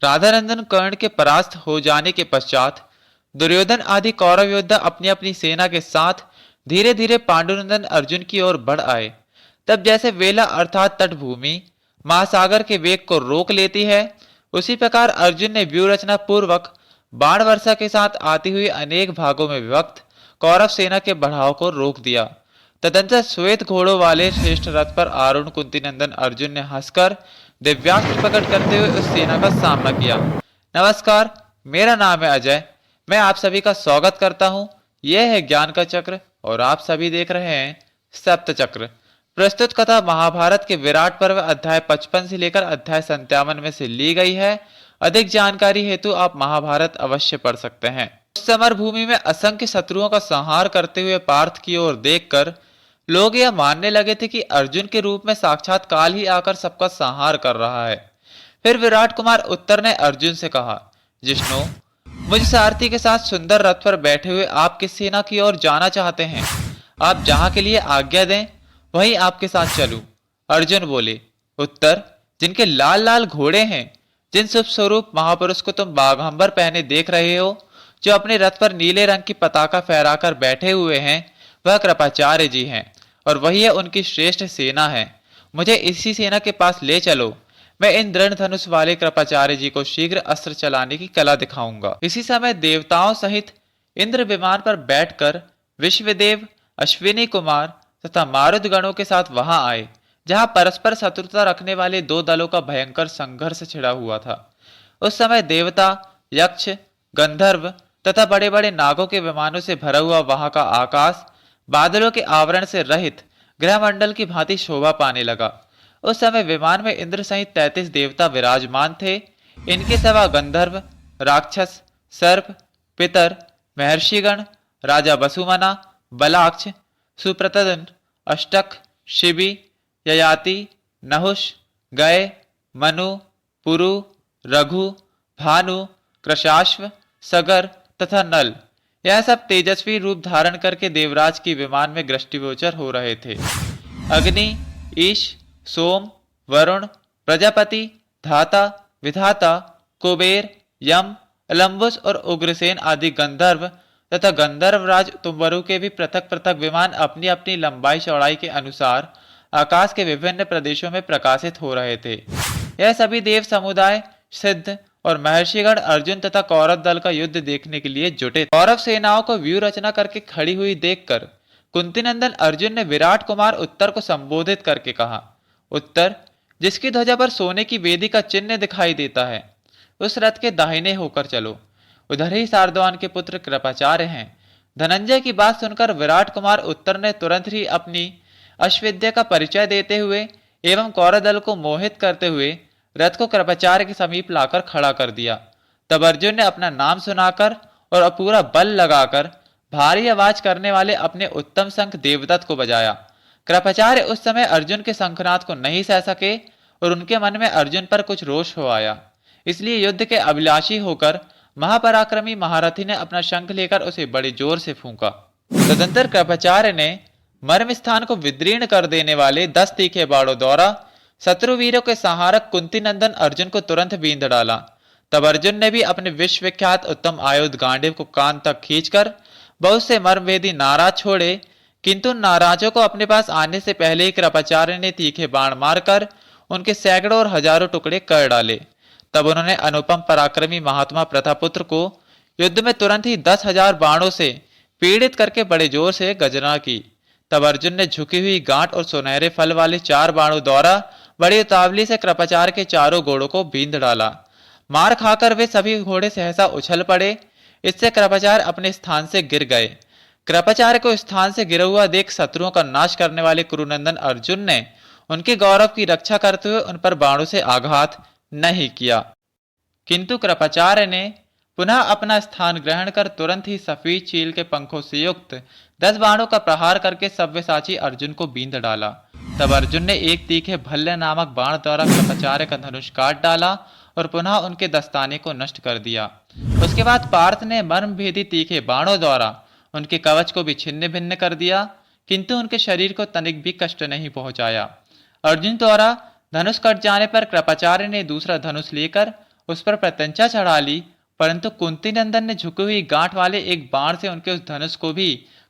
राधानंदन कर्ण के परास्त हो जाने के पश्चात दुर्योधन आदि कौरव योद्धा अपनी अपनी सेना के साथ धीरे धीरे पांडुनंदन अर्जुन की ओर बढ़ आए। तब जैसे वेला अर्थात तटभूमि महासागर के वेग को रोक लेती है, उसी प्रकार अर्जुन ने व्यूह रचना पूर्वक बाण वर्षा के साथ आती हुई अनेक भागों में विभक्त कौरव सेना के बढ़ाव को रोक दिया। तदंतर श्वेत घोड़ों वाले श्रेष्ठ रथ पर आरूढ़ कुंतीनंदन अर्जुन ने हंसकर दिव्यास्त्र प्रकट करते हुए उस सेना का सामना किया। नमस्कार, मेरा नाम है अजय। मैं आप सभी का स्वागत करता हूँ। यह है ज्ञान का चक्र और आप सभी देख रहे हैं सप्त चक्र। प्रस्तुत कथा महाभारत के विराट पर्व अध्याय 55 से लेकर अध्याय 57 में से ली गई है। अधिक जानकारी हेतु आप महाभारत अवश्य पढ़ सकते हैं। उस समर भूमि में असंख्य शत्रुओं का संहार करते हुए पार्थ की ओर देखकर लोग यह मानने लगे थे कि अर्जुन के रूप में साक्षात काल ही आकर सबका संहार कर रहा है। फिर विराट कुमार उत्तर ने अर्जुन से कहा, जिष्णु, मुझ सारथी के साथ सुंदर रथ पर बैठे हुए आप किस सेना की ओर जाना चाहते हैं? आप जहां के लिए आज्ञा दें वहीं आपके साथ चलूं। अर्जुन बोले, उत्तर, जिनके लाल लाल घोड़े हैं, जिन शुभ स्वरूप महापुरुष को तुम बाघंबर पहने देख रहे हो, जो अपने रथ पर नीले रंग की पताका फहराकर बैठे हुए हैं, वह कृपाचार्य जी हैं और वही है उनकी श्रेष्ठ सेना है। मुझे इसी सेना के पास ले चलो। मैं इन दृढ़ धनुष वाले कृपाचार्य जी को शीघ्र अस्त्र चलाने की कला दिखाऊंगा। इसी समय देवताओं सहित इंद्र विमान पर बैठकर विश्वदेव, अश्विनी कुमार तथा मारुत गणों के साथ वहां आए, जहां परस्पर शत्रुता रखने वाले दो दलों का भयंकर संघर्ष छिड़ा हुआ था। उस समय देवता, यक्ष, गंधर्व तथा बड़े बड़े नागों के विमानों से भरा हुआ वहां का आकाश बादलों के आवरण से रहित ग्रहमंडल की भांति शोभा पाने लगा। उस समय विमान में इंद्र सहित 33 देवता विराजमान थे। इनके सिवा गंधर्व, राक्षस, सर्प, पितर, महर्षिगण, राजा वसुमना, बलाक्ष, सुप्रतदन, अष्टक, शिबी, ययाति, नहुष, गय, मनु, पुरु, रघु, भानु, कृशाश्व, सगर तथा नल, यह सब तेजस्वी रूप धारण करके देवराज की विमान में दृष्टिगोचर हो रहे थे। अग्नि, ईश, सोम, वरुण, प्रजापति, धाता, विधाता, कुबेर, यम, अलम्बुस और उग्रसेन आदि गंधर्व तथा गंधर्वराज तुम्बरु के भी पृथक पृथक विमान अपनी अपनी लंबाई चौड़ाई के अनुसार आकाश के विभिन्न प्रदेशों में प्रकाशित हो रहे थे। यह सभी देव समुदाय, सिद्ध और महर्षिगण अर्जुन तथा कौरव दल का युद्ध देखने के लिए जुटे। कौरव सेनाओं को व्यूह रचना करके खड़ी हुई देखकर कुंतीनंदन अर्जुन ने विराट कुमार उत्तर को संबोधित करके कहा, उत्तर, जिसकी ध्वजा पर सोने की वेदी का चिन्ह दिखाई देता है, उस रथ के दाहिने होकर चलो। उधर ही सारद्वान के पुत्र कृपाचार्य हैं। धनंजय की बात सुनकर विराट कुमार उत्तर ने तुरंत ही अपनी अश्विद्या का परिचय देते हुए एवं कौरव दल को मोहित करते हुए रथ को कृपाचार्य के समीप लाकर खड़ा कर दिया। तब अर्जुन ने अपना नाम सुनाकर और पूरा बल लगाकर भारी आवाज करने वाले अपने उत्तम शंख देवदत्त को बजाया। कृपाचार्य उस समय अर्जुन के शंखनाद को नहीं सह सके और उनके मन में अर्जुन पर कुछ रोष हो आया। इसलिए युद्ध के अभिलाषी होकर महापराक्रमी महारथी ने अपना शंख लेकर उसे बड़े जोर से फूंका। तदंतर कृपाचार्य ने मर्म स्थान को विदीर्ण कर देने वाले 10 तीखे बाणों द्वारा शत्रु वीरों के संहारक कुंतीनंदन अर्जुन को तुरंत बींध डाला। तब अर्जुन ने भी अपने विश्वविख्यात उत्तम आयुध गांडीव को कान तक खींचकर बहुत से मर्मभेदी नाराज छोड़े, किंतु नाराजों को अपने पास आने से पहले ही कृपाचार्य ने तीखे बाण मारकर उनके सैकड़ों और हजारों टुकड़े कर डाले। तब उन्होंने अनुपम पराक्रमी महात्मा प्रथापुत्र को युद्ध में तुरंत ही 10,000 बाणों से पीड़ित करके बड़े जोर से गर्जना की। तब अर्जुन ने झुकी हुई गांठ और सुनहरे फल वाले 4 बाणों द्वारा बड़ी उतावली से कृपाचार्य के चारों घोड़ों को बींध डाला। मार खाकर वे सभी घोड़े सहसा उछल पड़े। इससे कृपाचार्य अपने स्थान से गिर गए। कृपाचार्य को स्थान से गिरा हुआ देख शत्रुओं का नाश करने वाले कुरुनंदन अर्जुन ने उनके गौरव की रक्षा करते हुए उन पर बाणों से आघात नहीं किया, किंतु कृपाचार्य ने पुनः अपना स्थान ग्रहण कर तुरंत ही सफेद चील के पंखों से युक्त 10 बाणों का प्रहार करके सव्यसाची अर्जुन को बींध डाला। तब अर्जुन ने एक तीखे भल्ले नामक बाण द्वारा कृपाचार्य का धनुष काट डाला और पुनः उनके दस्ताने को नष्ट कर दिया। उसके बाद पार्थ ने मर्म भेदी तीखे बाणों द्वारा उनके कवच को भी छिन्न भिन्न कर दिया, किंतु उनके शरीर को तनिक भी कष्ट नहीं पहुंचाया। अर्जुन द्वारा धनुष कट जाने पर कृपाचार्य ने दूसरा धनुष लेकर उस पर प्रत्यंचा चढ़ा ली, परंतु कुंती नंदन ने झुकी हुई गांठ वाले एक बाण से उनके उस धनुष को भी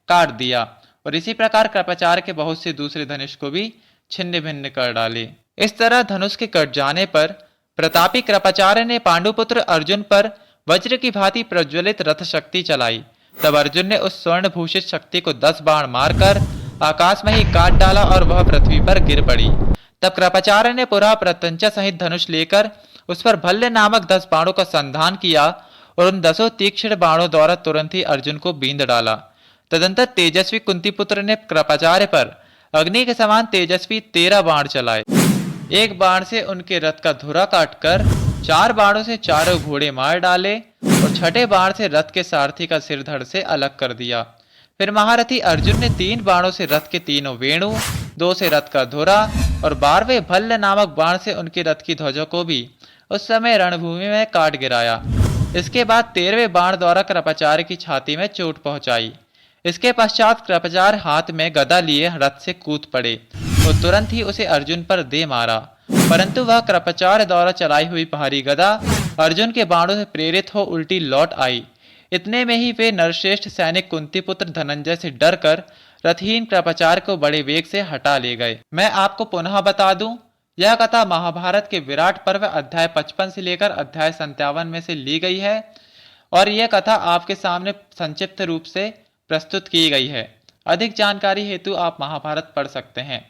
काट दिया और इसी प्रकार कृपाचार्य के बहुत से दूसरे धनुष को भी छिन्न भिन्न कर डाले। इस तरह धनुष के कट जाने पर प्रतापी कृपाचार्य ने पांडुपुत्र अर्जुन पर वज्र की भांति प्रज्वलित रथ शक्ति चलाई। तब अर्जुन ने उस स्वर्ण भूषित शक्ति को 10 बाण मारकर आकाश में ही काट डाला और वह पृथ्वी पर गिर पड़ी। तब कृपाचार्य ने पुनः प्रत्यंचा सहित धनुष लेकर उस पर भल्य नामक 10 बाणों का संधान किया और उन 10 तीक्ष्ण बाणों द्वारा तुरंत ही अर्जुन को बींध डाला। तदंतर तेजस्वी कुंतीपुत्र ने कृपाचार्य पर अग्नि के समान तेजस्वी 13 बाण चलाए। एक बाण से उनके रथ का धुरा काटकर 4 बाणों से चारों घोड़े मार डाले और छठे बाण से रथ के सारथी का सिर धड़ से अलग कर दिया। फिर महारथी अर्जुन ने 3 बाणों से रथ के तीनों वेणु, 2 से रथ का धुरा और 12वें भल्ल नामक बाण से उनके रथ की ध्वजा को भी उस समय रणभूमि में काट गिराया। इसके बाद 13वें बाण द्वारा कृपाचार्य की छाती में चोट पहुंचाई। इसके पश्चात कृपाचार्य हाथ में गदा लिए रथ से कूद पड़े और तुरंत ही उसे अर्जुन पर दे मारा, परंतु वह कृपाचार्य द्वारा चलाई हुई भारी गदा अर्जुन के बाणों से प्रेरित हो उल्टी लौट आई। इतने में ही वे नरश्रेष्ठ सैनिक कुंतीपुत्र धनंजय से डरकर रथहीन कृपाचार्य को बड़े वेग से हटा ले गए। मैं आपको पुनः बता दूं, यह कथा महाभारत के विराट पर्व अध्याय 55 से लेकर अध्याय 57 में से ली गई है और यह कथा आपके सामने संक्षिप्त रूप से प्रस्तुत की गई है। अधिक जानकारी हेतु आप महाभारत पढ़ सकते हैं।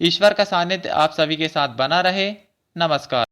ईश्वर का सानिध्य आप सभी के साथ बना रहे। नमस्कार।